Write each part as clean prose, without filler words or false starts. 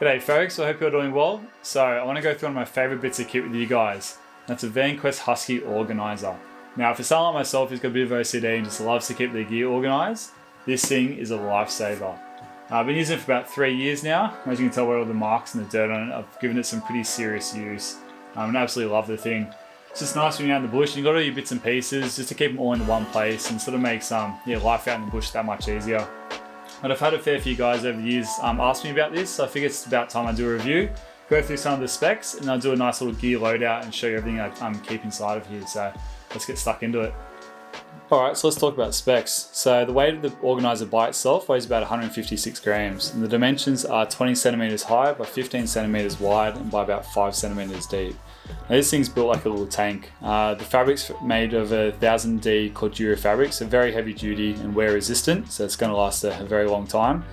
G'day folks, I hope you're doing well. So I want to go through one of my favourite bits of kit with you guys. That's a VanQuest Husky Organiser. Now for someone like myself who's got a bit of OCD and just loves to keep their gear organised, this thing is a lifesaver. I've been using it for about 3 years now. As you can tell by all the marks and the dirt on it, I've given it some pretty serious use. And I absolutely love the thing. It's just nice when you're out in the bush and you've got all your bits and pieces just to keep them all in one place and sort of makes life out in the bush that much easier. But I've had a fair few guys over the years ask me about this, so I figured it's about time I do a review, go through some of the specs, and I'll do a nice little gear loadout and show you everything I keep inside of here. So let's get stuck into it. Alright, so let's talk about specs. So the weight of the organiser by itself weighs about 156 grams, and the dimensions are 20 centimeters high by 15 centimeters wide and by about 5 centimeters deep. Now this thing's built like a little tank. The fabric's made of a 1000D Cordura fabric, so very heavy duty and wear resistant, so it's going to last a very long time.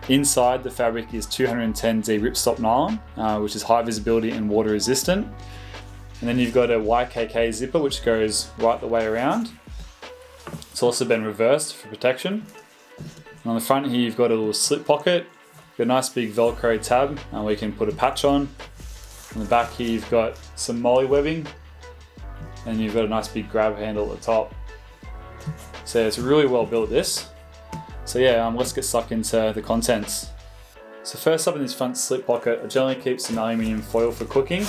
Inside the fabric is 210D ripstop nylon, which is high visibility and water resistant. And then you've got a YKK zipper which goes right the way around. It's also been reversed for protection. And on the front here you've got a little slip pocket, got a nice big Velcro tab where you can put a patch on. On the back here you've got some molly webbing and you've got a nice big grab handle at the top. So it's really well built this. So yeah, let's get stuck into the contents. So first up in this front slip pocket, I generally keep some aluminium foil for cooking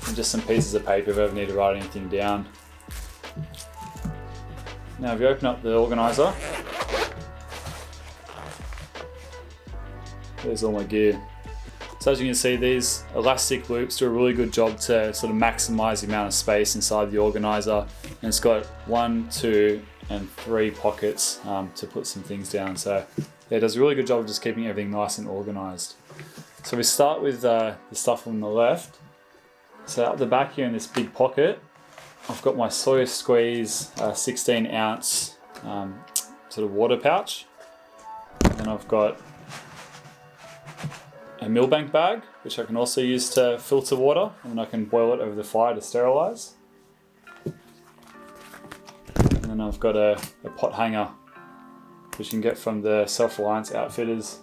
and just some pieces of paper if I ever need to write anything down. Now if you open up the organiser, there's all my gear. So as you can see, these elastic loops do a really good job to sort of maximise the amount of space inside the organiser. And it's got 1, 2 and 3 pockets to put some things down. So yeah, it does a really good job of just keeping everything nice and organised. So we start with the stuff on the left. So at the back here in this big pocket, I've got my Sawyer Squeeze 16 ounce sort of water pouch. And then I've got a Millbank bag, which I can also use to filter water, and then I can boil it over the fire to sterilise. And then I've got a pot hanger, which you can get from the Self-Reliance Outfitters.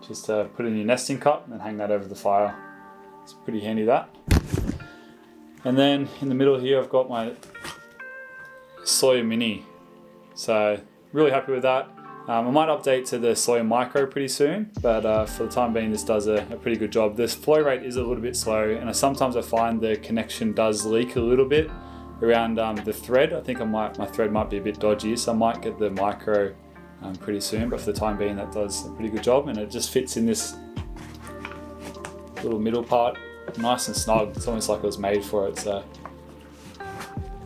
Just put in your nesting cup and then hang that over the fire. It's pretty handy that. And then in the middle here I've got my Sawyer Mini. So really happy with that. I might update to the Sawyer Micro pretty soon, but for the time being this does a pretty good job. This flow rate is a little bit slow, and sometimes I find the connection does leak a little bit around the thread. I think my thread might be a bit dodgy, so I might get the Micro pretty soon, but for the time being that does a pretty good job, and it just fits in this little middle part nice and snug. It's almost like it was made for it, so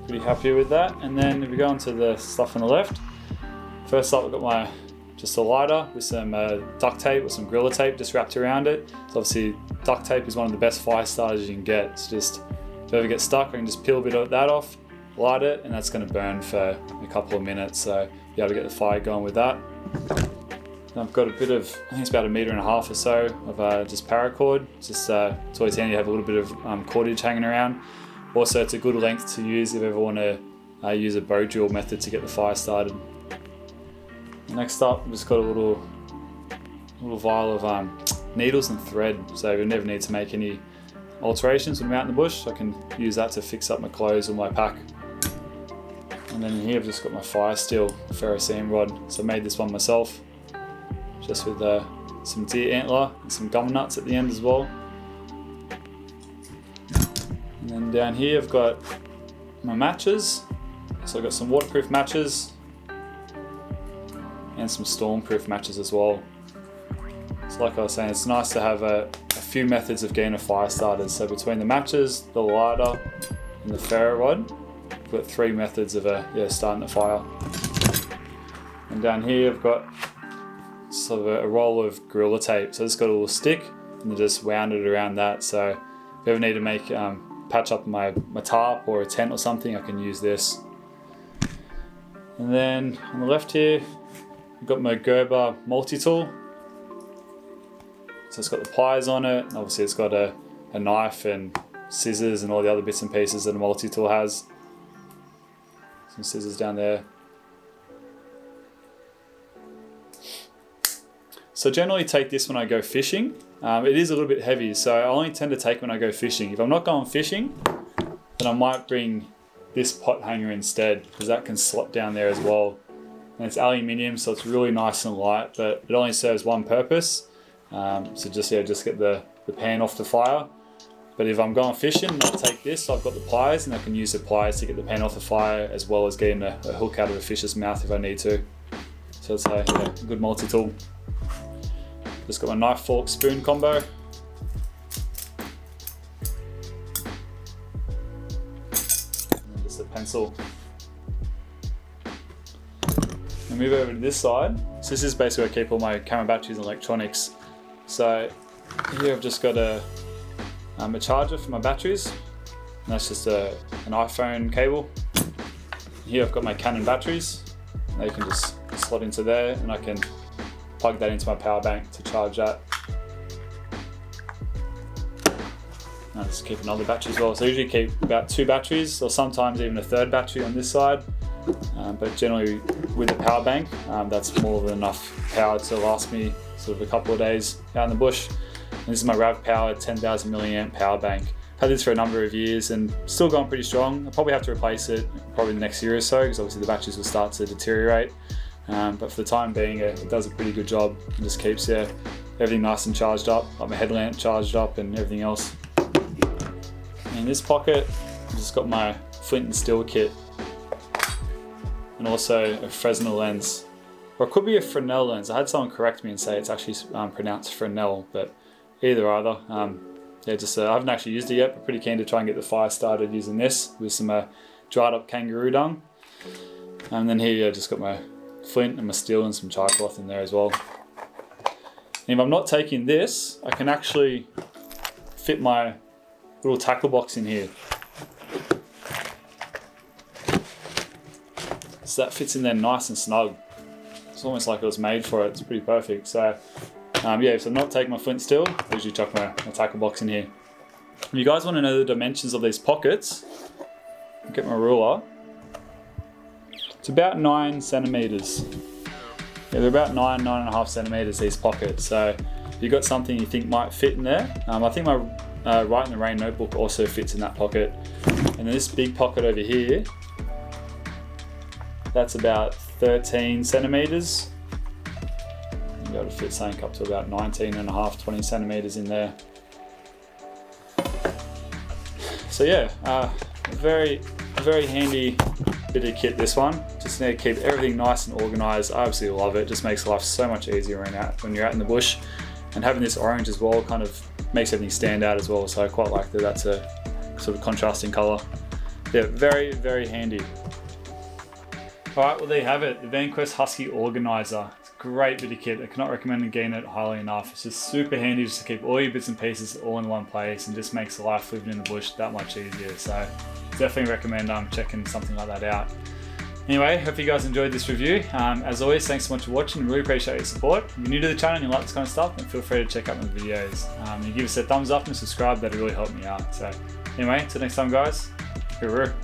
pretty happy with that. And then if we go on to the stuff on the left, first up, I've got just a lighter with some duct tape or some Gorilla tape just wrapped around it. So obviously duct tape is one of the best fire starters you can get. It's just, if you ever get stuck, I can just peel a bit of that off, light it, and that's going to burn for a couple of minutes. So be able to get the fire going with that. And I've got a bit of, I think it's about 1.5 meters or so of just paracord. It's always handy to have a little bit of cordage hanging around. Also, it's a good length to use if you ever want to use a bow drill method to get the fire started. Next up, I've just got a little vial of needles and thread, so if you never need to make any alterations when I'm out in the bush, I can use that to fix up my clothes or my pack. And then in here I've just got my Fire Steel ferrocene rod, so I made this one myself, just with some deer antler and some gum nuts at the end as well. And then down here I've got my matches, so I've got some waterproof matches and some stormproof matches as well. So like I was saying, it's nice to have a few methods of getting a fire started. So between the matches, the lighter and the ferro rod, I've got 3 methods of starting a fire. And down here I've got sort of a roll of Gorilla tape. So it's got a little stick and I just wound it around that. So if you ever need to make patch up my tarp or a tent or something, I can use this. And then on the left here, I've got my Gerber multi-tool. So it's got the pliers on it, and obviously it's got a knife and scissors and all the other bits and pieces that a multi-tool has. Some scissors down there. So generally take this when I go fishing. it is a little bit heavy, so I only tend to take when I go fishing. If I'm not going fishing, then I might bring this pot hanger instead, because that can slot down there as well. And it's aluminium, so it's really nice and light, but it only serves one purpose. So just get the pan off the fire. But if I'm going fishing, I'll take this. So I've got the pliers, and I can use the pliers to get the pan off the fire, as well as getting a hook out of a fish's mouth if I need to. So it's a good multi-tool. Just got my knife, fork, spoon combo. And just a pencil. And move over to this side. So this is basically where I keep all my camera batteries and electronics. So here I've just got a charger for my batteries, and that's just an iPhone cable. Here I've got my Canon batteries. They can just slot into there, and I can plug that into my power bank to charge that. And I just keep another battery as well. So I usually keep about 2 batteries, or sometimes even a 3rd battery on this side. But generally with the power bank, that's more than enough power to last me sort of a couple of days out in the bush. And this is my RAV Power 10,000 milliamp power bank. I've had this for a number of years and still going pretty strong. I'll probably have to replace it probably in the next year or so, because obviously the batteries will start to deteriorate. But for the time being, it does a pretty good job. It just keeps everything nice and charged up, like my headlamp charged up and everything else. In this pocket, I've just got my flint and steel kit, and also a Fresnel lens. Or it could be a Fresnel lens. I had someone correct me and say it's actually pronounced Fresnel, but either. I haven't actually used it yet, but pretty keen to try and get the fire started using this with some dried up kangaroo dung. And then here I just got my flint and my steel and some chai cloth in there as well. And if I'm not taking this, I can actually fit my little tackle box in here. So that fits in there nice and snug. It's almost like it was made for it. It's pretty perfect. So so I'm not taking my flint steel, I usually chuck my tackle box in here. If you guys want to know the dimensions of these pockets, I'll get my ruler. It's about 9 centimeters. Yeah, they're about 9.5 centimeters, these pockets. So if you've got something you think might fit in there, I think my Write in the Rain notebook also fits in that pocket. And then this big pocket over here, that's about 13 centimeters. You'll be able to fit something up to about 19.5, 20 centimeters in there. So yeah, very handy bit of kit, this one. Just need to keep everything nice and organized. I absolutely love it. Just makes life so much easier when you're out in the bush. And having this orange as well kind of makes everything stand out as well. So I quite like that that's a sort of contrasting color. Yeah, very, very handy. Alright, well there you have it, the VanQuest Husky Organizer. It's a great bit of kit. I cannot recommend getting it highly enough. It's just super handy just to keep all your bits and pieces all in one place, and just makes life living in the bush that much easier. So definitely recommend checking something like that out. Anyway, hope you guys enjoyed this review. As always, thanks so much for watching. Really appreciate your support. If you're new to the channel and you like this kind of stuff, then feel free to check out my videos. You give us a thumbs up and subscribe, that'd really help me out. So anyway, until next time guys, hooroo.